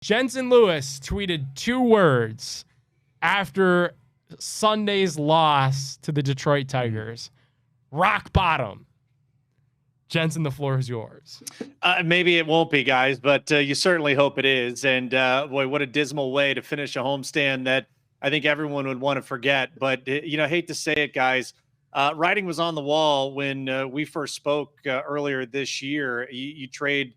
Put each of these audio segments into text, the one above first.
Jensen Lewis tweeted 2 words after Sunday's loss to the Detroit Tigers. Rock bottom. Jensen, the floor is yours. Maybe it won't be, guys, but you certainly hope it is. And boy, what a dismal way to finish a homestand that I think everyone would want to forget. But, hate to say it, guys. Writing was on the wall when we first spoke earlier this year. You trade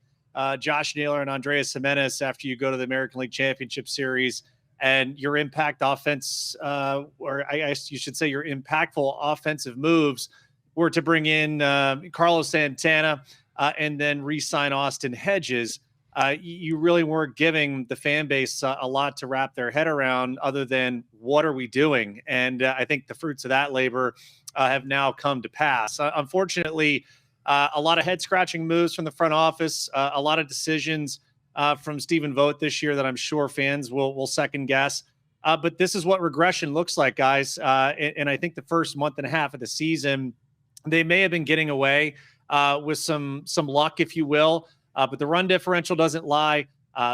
Josh Naylor and Andreas Jimenez after you go to the American League Championship Series, and your impact offense, or I guess you should say your impactful offensive moves, were to bring in Carlos Santana and then re-sign Austin Hedges. You really weren't giving the fan base a lot to wrap their head around other than what are we doing? And I think the fruits of that labor have now come to pass. Unfortunately, a lot of head-scratching moves from the front office, a lot of decisions from Steven Vogt this year that I'm sure fans will second guess. But this is what regression looks like, guys. And I think the first month and a half of the season, they may have been getting away with some luck, if you will. But the run differential doesn't lie.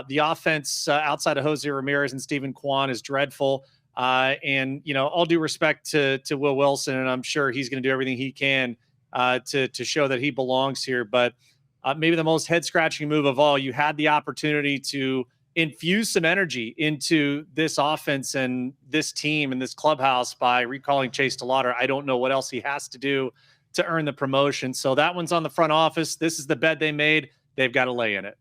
The offense outside of Jose Ramirez and Stephen Kwan is dreadful. And, all due respect to Will Wilson, and I'm sure he's going to do everything he can to show that he belongs here. But maybe the most head-scratching move of all, you had the opportunity to infuse some energy into this offense and this team and this clubhouse by recalling Chase DeLauter. I don't know what else he has to do to earn the promotion. So that one's on the front office. This is the bed they made. They've got to lay in it.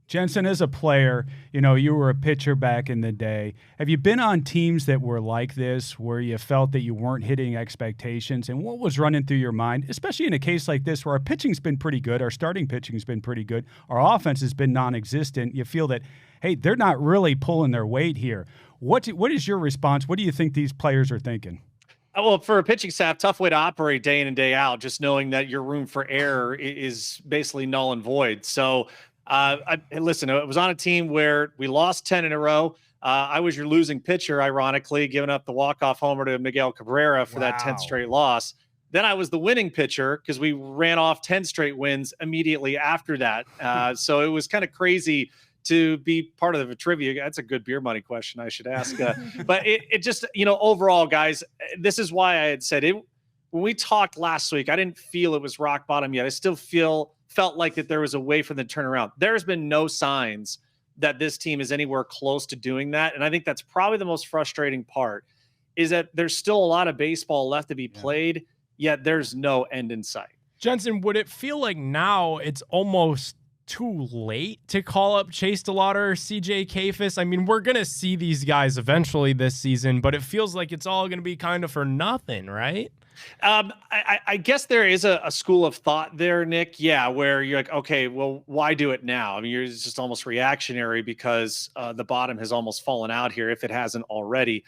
Jensen, as a player, you were a pitcher back in the day. Have you been on teams that were like this, where you felt that you weren't hitting expectations? And what was running through your mind, especially in a case like this where our pitching's been pretty good, our starting pitching's been pretty good, our offense has been non-existent. You feel that, hey, they're not really pulling their weight here. What is your response? What do you think these players are thinking? Well, for a pitching staff, tough way to operate day in and day out, just knowing that your room for error is basically null and void. So, listen, it was on a team where we lost 10 in a row. I was your losing pitcher, ironically, giving up the walk-off homer to Miguel Cabrera for that 10th straight loss. Then I was the winning pitcher because we ran off 10 straight wins immediately after that. So it was kind of crazy to be part of the trivia. That's a good beer money question I should ask. But it just, overall, guys, this is why I had said it. When we talked last week, I didn't feel it was rock bottom yet. I still felt like that there was a way for them to turn around. There's been no signs that this team is anywhere close to doing that. And I think that's probably the most frustrating part, is that there's still a lot of baseball left to be played, yet there's no end in sight. Jensen, would it feel like now it's almost too late to call up Chase DeLauter or CJ Kayfus? I mean, we're going to see these guys eventually this season, but it feels like it's all going to be kind of for nothing, right? I guess there is a school of thought there, Nick. Yeah, where you're like, okay, well, why do it now? I mean, you're just almost reactionary because the bottom has almost fallen out here, if it hasn't already.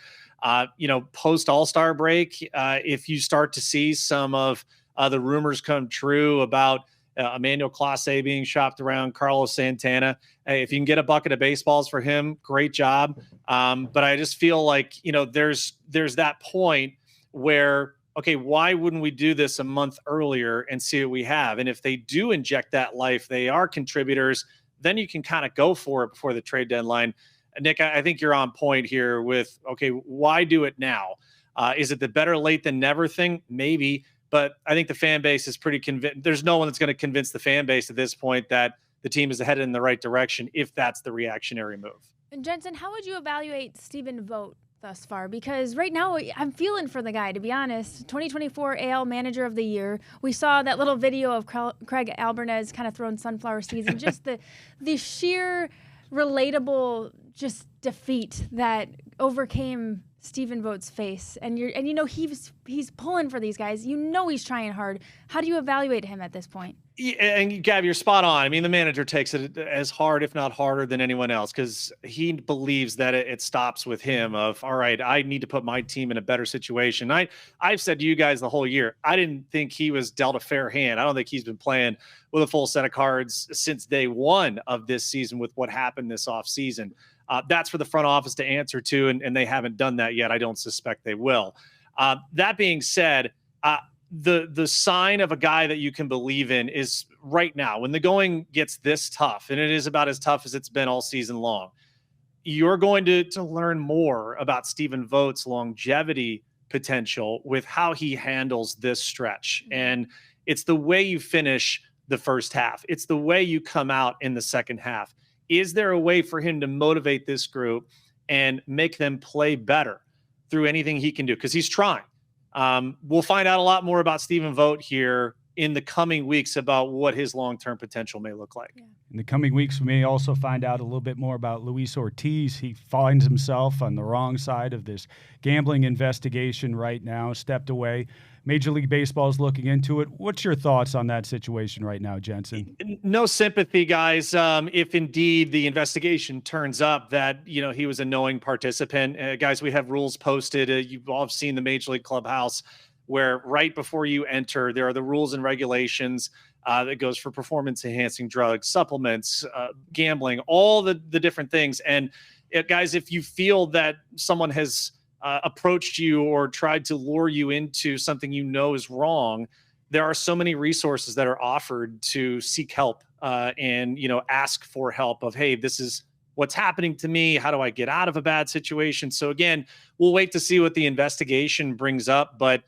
Post All-Star break, if you start to see some of the rumors come true about Emmanuel Clase being shopped around, Carlos Santana, hey, if you can get a bucket of baseballs for him, great job. But I just feel like, there's that point where, okay, why wouldn't we do this a month earlier and see what we have? And if they do inject that life, they are contributors, then you can kind of go for it before the trade deadline. Nick, I think you're on point here with, okay, why do it now? Is it the better late than never thing? Maybe. But I think the fan base is pretty convinced. There's no one that's going to convince the fan base at this point that the team is headed in the right direction if that's the reactionary move. And Jensen, how would you evaluate Steven Vogt thus far? Because right now I'm feeling for the guy, to be honest. 2024 AL Manager of the Year. We saw that little video of Craig Albertez kind of throwing sunflower seeds, and just the sheer relatable just defeat that overcame Steven Vogt's face. And he's pulling for these guys. He's trying hard. How do you evaluate him at this point? Yeah, and Gav, you're spot on. I mean, the manager takes it as hard, if not harder, than anyone else, because he believes that it stops with him of, all right, I need to put my team in a better situation. I've said to you guys the whole year, I didn't think he was dealt a fair hand. I don't think he's been playing with a full set of cards since day one of this season with what happened this offseason. That's for the front office to answer to, and they haven't done that yet. I don't suspect they will. That being said, the sign of a guy that you can believe in is right now when the going gets this tough, and it is about as tough as it's been all season long. You're going to learn more about Steven Vogt's longevity potential with how he handles this stretch. And it's the way you finish the first half. It's the way you come out in the second half. Is there a way for him to motivate this group and make them play better through anything he can do? Because he's trying. We'll find out a lot more about Steven Vogt here in the coming weeks about what his long-term potential may look like. Yeah. In the coming weeks, we may also find out a little bit more about Luis Ortiz. He finds himself on the wrong side of this gambling investigation right now, stepped away. Major League Baseball is looking into it. What's your thoughts on that situation right now, Jensen? No sympathy, guys. If indeed the investigation turns up that, he was a knowing participant, guys, we have rules posted. You've all seen the Major League Clubhouse where right before you enter, there are the rules and regulations that goes for performance enhancing drugs, supplements, gambling, all the different things. And guys, if you feel that someone has approached you or tried to lure you into something is wrong, there are so many resources that are offered to seek help and ask for help of, hey, this is what's happening to me. How do I get out of a bad situation? So again, we'll wait to see what the investigation brings up. But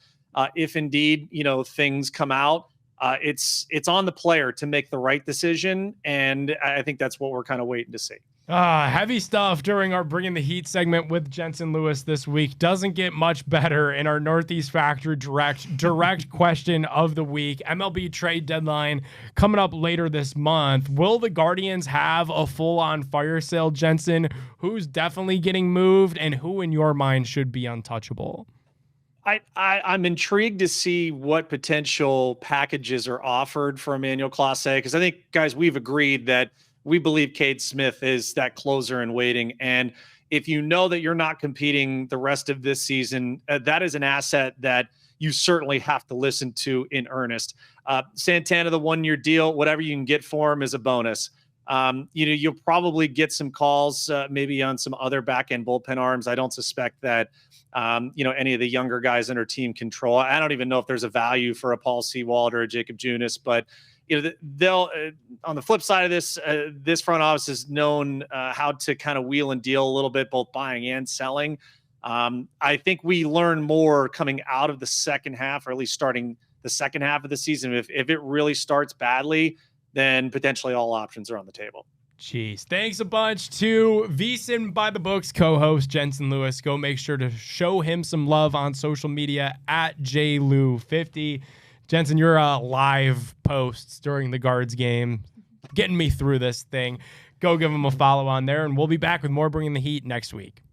if indeed, things come out, it's on the player to make the right decision. And I think that's what we're kind of waiting to see. Heavy stuff during our Bringing the Heat segment with Jensen Lewis this week. Doesn't get much better in our Northeast Factor direct question of the week. MLB trade deadline coming up later this month. Will the Guardians have a full-on fire sale, Jensen? Who's definitely getting moved and who in your mind should be untouchable? I'm intrigued to see what potential packages are offered for Emmanuel Clase, because I think, guys, we've agreed that we believe Cade Smith is that closer in waiting. And if you know that you're not competing the rest of this season, that is an asset that you certainly have to listen to in earnest. Santana, the 1-year deal, whatever you can get for him is a bonus. You'll probably get some calls maybe on some other back-end bullpen arms. I don't suspect that, any of the younger guys in our team control. I don't even know if there's a value for a Paul Sewald or a Jacob Junis, but they'll on the flip side of this, this front office is known how to kind of wheel and deal a little bit, both buying and selling. I think we learn more coming out of the second half, or at least starting the second half of the season. If it really starts badly, then potentially all options are on the table. Jeez. Thanks a bunch to VSiN by the Books co-host Jensen Lewis. Go make sure to show him some love on social media at JLew50. Jensen, your live posts during the Guards game, getting me through this thing. Go give him a follow on there, and we'll be back with more Bringing the Heat next week.